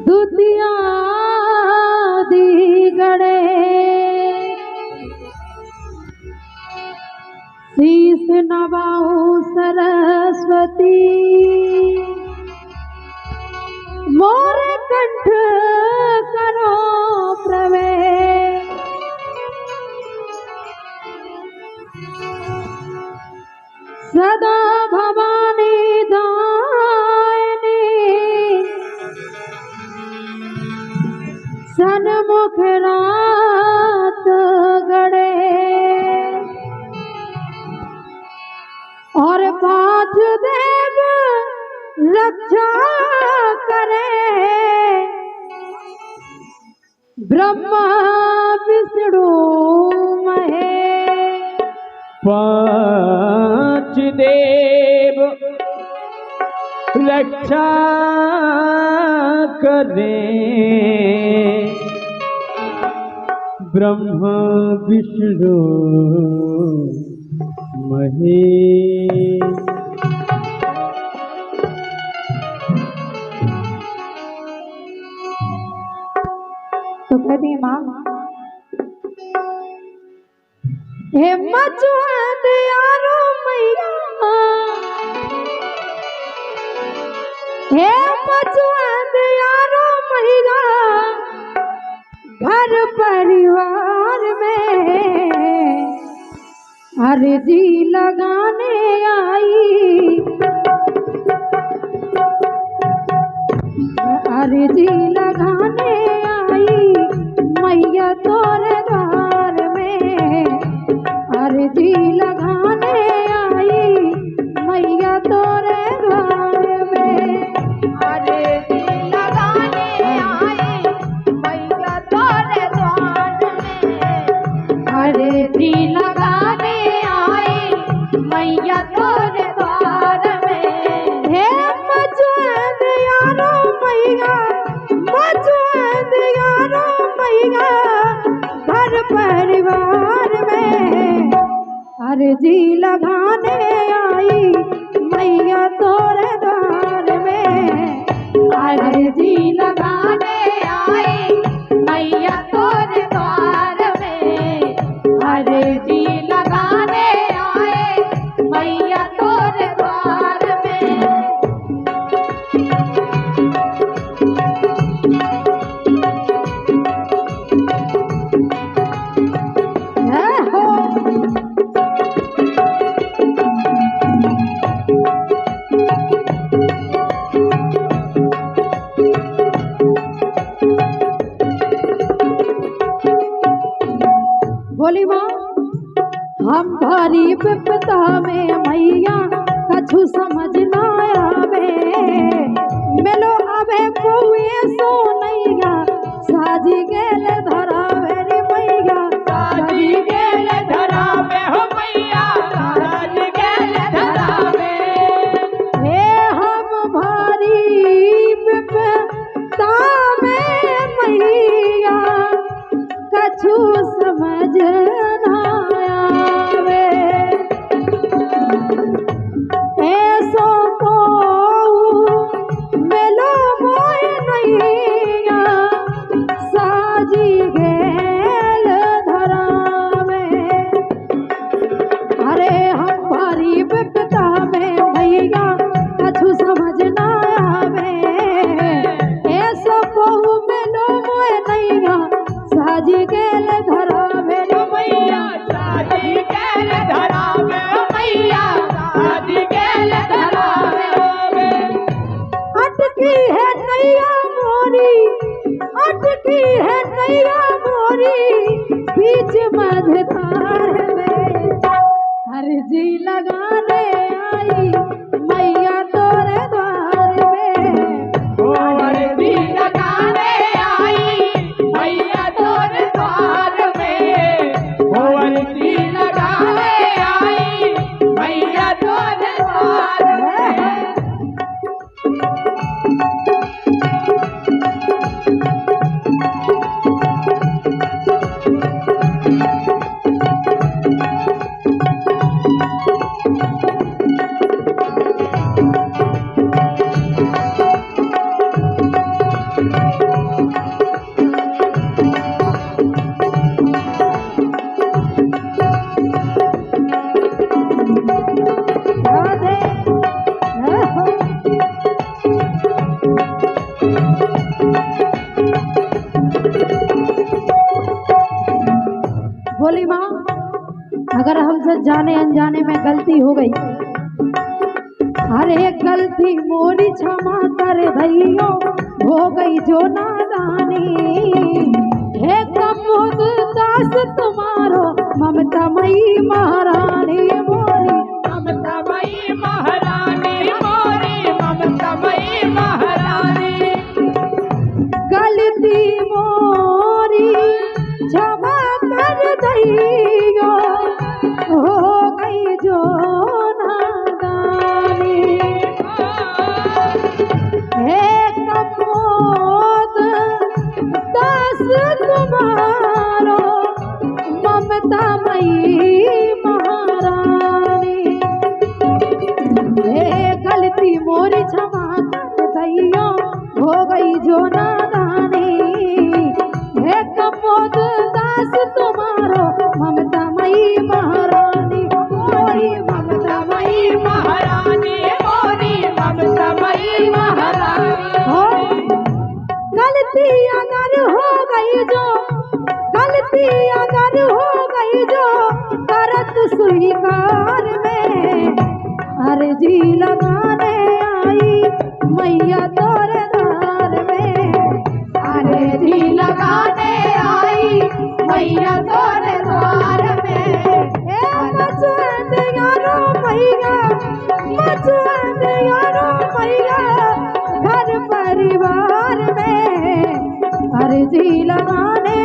दुतिया दी गड़े शीस नवाऊं सरस्वती मोर कंठ करो प्रवेश सदा भवानी दायिनी सन्मुख रात गड़े और पांच देव रक्षा करे ब्रह्मा विष्णु महेश। पांच देव रक्षा करें ब्रह्मा विष्णु महेश। तो कहती है माँ हे मचुआंद यारो मैया हे मचुआंद यारो मैया घर परिवार में अर्जी लगाने आई अर्जी लगाने आई मैया तोरे द्वार में अर्जी लगाने आई मैया तोरे द्वार में अर्जी लगाने आई मैया तोरे द्वार में अर्जी लगाने आई मैया तोरे द्वार में। हे मचुआंद यारो मैया मचुआंद यारो मैया घर परिवार में अर्जी लगाने आई मैया तोरे द्वार में अर्जी लगाने आई मैया तोरे द्वार में अर्जी लगाने आई मैया तोरे द्वार में। बोली माँ हम भारी विपदा में मैया कछु समझ ना आवे मेलो आवे पुए सो नैया साजी गेल धरावे रे मैया साजी गेल धरावे हो मैया साजी गेल धरावे। हे हम भारी विपदा में मैया कछु समझ ना आवे ऐसो को मेलो मोय नैया साजी गेल धरावे। अरे हम भारी विपदा में मैया कछु समझ ना आवे ऐसो को मेलो मोय नैया साजी गेल धरावे लो मैया साजी गेल धरावे ओ मैया साजी गेल धरावे। अटकी है नैया मोरी अटकी है नैया मोरी बीच मझधार में अर्जी लगाने आई मैया तोरे द्वार में अर्जी लगाने आई मैया तोरे द्वार में अर्जी लगाने आई मैया तोरे द्वार में। जाने अनजाने में गलती हो गई। अरे गलती मोरी क्षमा कर भैया, हो गई जो नादानी। हे कमोद दास तुम्हारो ममता मई महारानी मोरी, ममता मई महारानी मोरी, ममता मई महारानी। गलती मोरी क्षमा कर दैयो, हो गई जो नादानी। हे कमोद दास तुम्हारो ममता मई महारानी। हे गलती मोरी क्षमा कर दैयो, हो गई जो नादानी। हे कमोद दास तुम्हारो ममता मई महारानी मोरी, ममता मई महारानी मोरी, ममता मई महारानी। हो गलती अगर हो गई जो, गलती अगर हो गई जो, करत स्वीकार में अर्जी लगाने आई मैया तोरे द्वार में। अर्जी लगाने आई मैया तोरे द्वार में। ए मचंद यारो मैया, मचंद यारो मैया, घर परिवार में अर्जी लगाने